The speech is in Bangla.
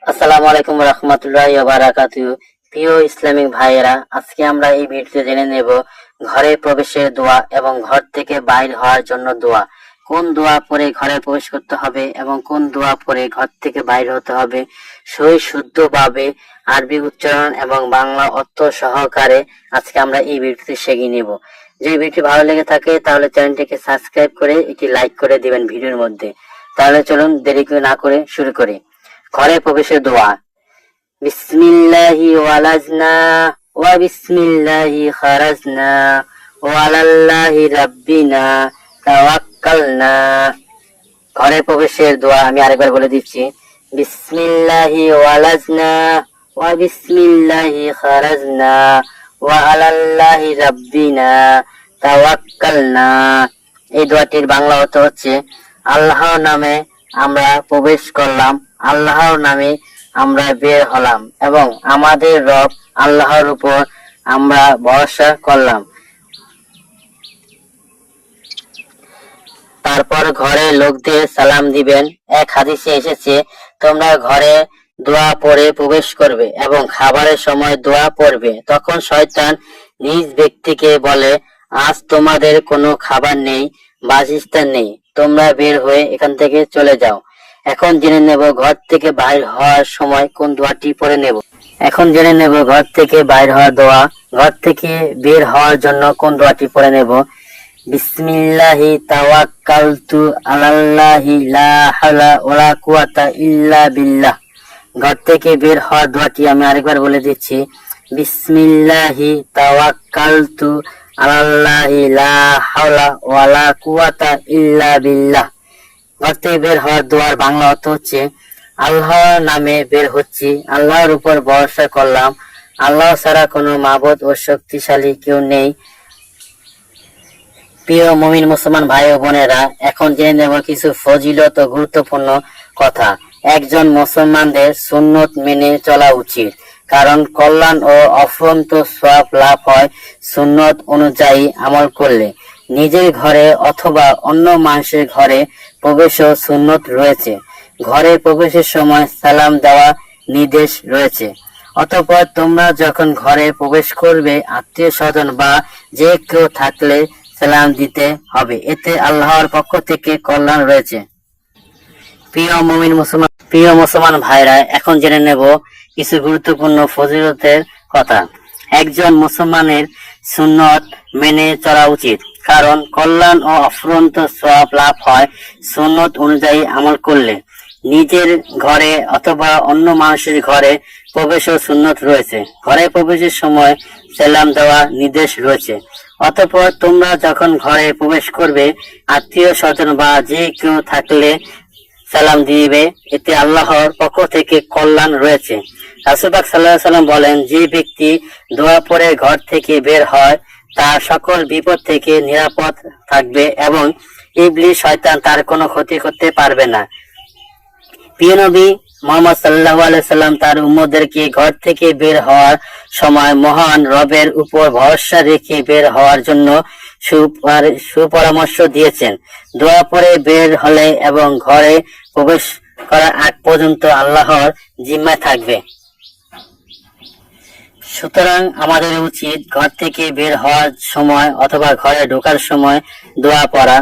আসসালামু আলাইকুম রহমতুল্লাহি ওয়া বারাকাতুহু। প্রিয় ইসলামিক ভাইয়েরা, আজকে আমরা এই ভিডিওতে জেনে নেব ঘরে প্রবেশের দোয়া এবং ঘর থেকে বাইর হওয়ার জন্য দোয়া। কোন দোয়া পরে ঘরে প্রবেশ করতে হবে এবং কোন দোয়া পরে ঘর থেকে বাইর হতে হবে, সহি শুদ্ধভাবে আরবি উচ্চারণ এবং বাংলা অর্থ সহকারে আজকে আমরা এই ভিডিওতে শিখে নেব। যদি ভিডিওটি ভালো লেগে থাকে তাহলে চ্যানেলটিকে সাবস্ক্রাইব করে একটি লাইক করে দিবেন ভিডিওর মধ্যে। তাহলে চলুন দেরি না করে শুরু করি। ঘরে প্রবেশের দোয়া। বিসমিল্লাহি ওয়ালাজনা ওয়া বিসমিল্লাহি খারাজনা ওয়া আলাল্লাহি রাব্বিনা তাওয়াক্কালনা। ঘরে প্রবেশের দোয়া আমি আরেকবার বলে দিচ্ছি। বিসমিল্লাহি ওয়ালাজনা ওয়া বিসমিল্লাহি খারাজনা ওয়া আলাল্লাহি রাব্বিনা তাওয়াক্কালনা। এই দোয়াটির বাংলা অর্থ হচ্ছে, আল্লাহর নামে আমরা প্রবেশ করলাম, আল্লাহর নামে আমরা বের হলাম এবং আমাদের রব আল্লাহর উপর আমরা ভরসা করলাম। তারপর ঘরে লোকদের সালাম দিবেন। এক হাদিসে এসেছে, তোমরা ঘরে দোয়া পড়ে প্রবেশ করবে এবং খাবারের সময় দোয়া পড়বে। তখন শয়তান নিজ ব্যক্তিকে বলে, আজ তোমাদের কোনো খাবার নেই, বাসস্থান নেই, তোমরা বের হয়ে এখান থেকে চলে যাও। এখন জেনে নেব ঘর থেকে বাইর হওয়ার সময় কোন দোয়াটি পড়ে নেব। এখন জেনে নেব ঘর থেকে বাইর হওয়ার দোয়া। ঘর থেকে বের হওয়ার জন্য কোন দোয়াটি পড়ে নেব। বিসমিল্লাহি তাওয়াক্কালতু আলাল্লাহি লা হাওলা ওয়ালা কুওয়াতা ইল্লা বিল্লাহ। ঘর থেকে বের হওয়ার দোয়াটি আমি আরেকবার বলে দিচ্ছি। বিসমিল্লাহি তাওয়াক্কালতু আলাল্লাহি লা হাওলা ওয়ালা কুওয়াতা ইল্লা বিল্লাহ। ঘর থেকে বের হওয়ার দোয়ার বাংলা অর্থ হচ্ছে, আল্লাহর নামে বের হচ্ছি, আল্লাহর উপর ভরসা করলাম, আল্লাহ ছাড়া কোনো মাবুদ ও শক্তিশালী কেউ নেই। প্রিয় মুমিন মুসলমান ভাই ও বোনেরা, এখন জেনে নেব কিছু ফজিলত ও গুরুত্বপূর্ণ কথা। একজন মুসলমানদের সুন্নত মেনে চলা উচিত, কারণ কল্যাণ ও অফুরন্ত সওয়াব লাভ হয় সুন্নত অনুযায়ী আমল করলে। নিজের ঘরে অথবা অন্য মানুষের ঘরে প্রবেশও সুন্নত রয়েছে। ঘরে প্রবেশের সময় সালাম দেওয়া নির্দেশ রয়েছে। অতঃপর তোমরা যখন ঘরে প্রবেশ করবে, আত্মীয় স্বজন বা যে কেউ থাকলে সালাম দিতে হবে, এতে আল্লাহর পক্ষ থেকে কল্যাণ রয়েছে। প্রিয় মুসলমান ভাইরা, এখন জেনে নেব কিছু গুরুত্বপূর্ণ ফজিলতের কথা। একজন মুসলমানের সুন্নত মেনে চলা উচিত, কারণ কল্যাণ ও অফুরন্ত সওয়াব লাভ হয় সুন্নত অনুযায়ী আমল করলে। নিজের ঘরে অথবা অন্য মানুষের ঘরে প্রবেশও সুন্নত রয়েছে। ঘরে প্রবেশের সময় সালাম দেওয়া নির্দেশ রয়েছে। অতঃপর তোমরা যখন ঘরে প্রবেশ করবে, আত্মীয় স্বজন বা যে কেউ থাকলে সালাম দিবে, এতে আল্লাহর পক্ষ থেকে কল্যাণ রয়েছে। রাসূল পাক সাল্লাল্লাহু আলাইহি ওয়াসাল্লাম বলেন, যে ব্যক্তি দোয়া পড়ে ঘর থেকে বের হয়, তার সকল বিপদ থেকে নিরাপদ থাকবে এবং ইবলিস শয়তান তার কোনো ক্ষতি করতে পারবে না। প্রিয় নবী মুহাম্মদ সাল্লাল্লাহু আলাইহি সাল্লাম তার উম্মতদেরকে ঘর থেকে বের হওয়ার সময় মহান রবের উপর ভরসা রেখে বের হওয়ার জন্য সুপরামর্শ দিয়েছেন। দোয়া পড়ে বের হলে এবং ঘরে প্রবেশ করার আগ পর্যন্ত আল্লাহর জিম্মায় থাকবে। সুতরাং আমাদের উচিত ঘর থেকে বের হওয়ার সময় অথবা ঘরে ঢোকার সময় দোয়া পড়া।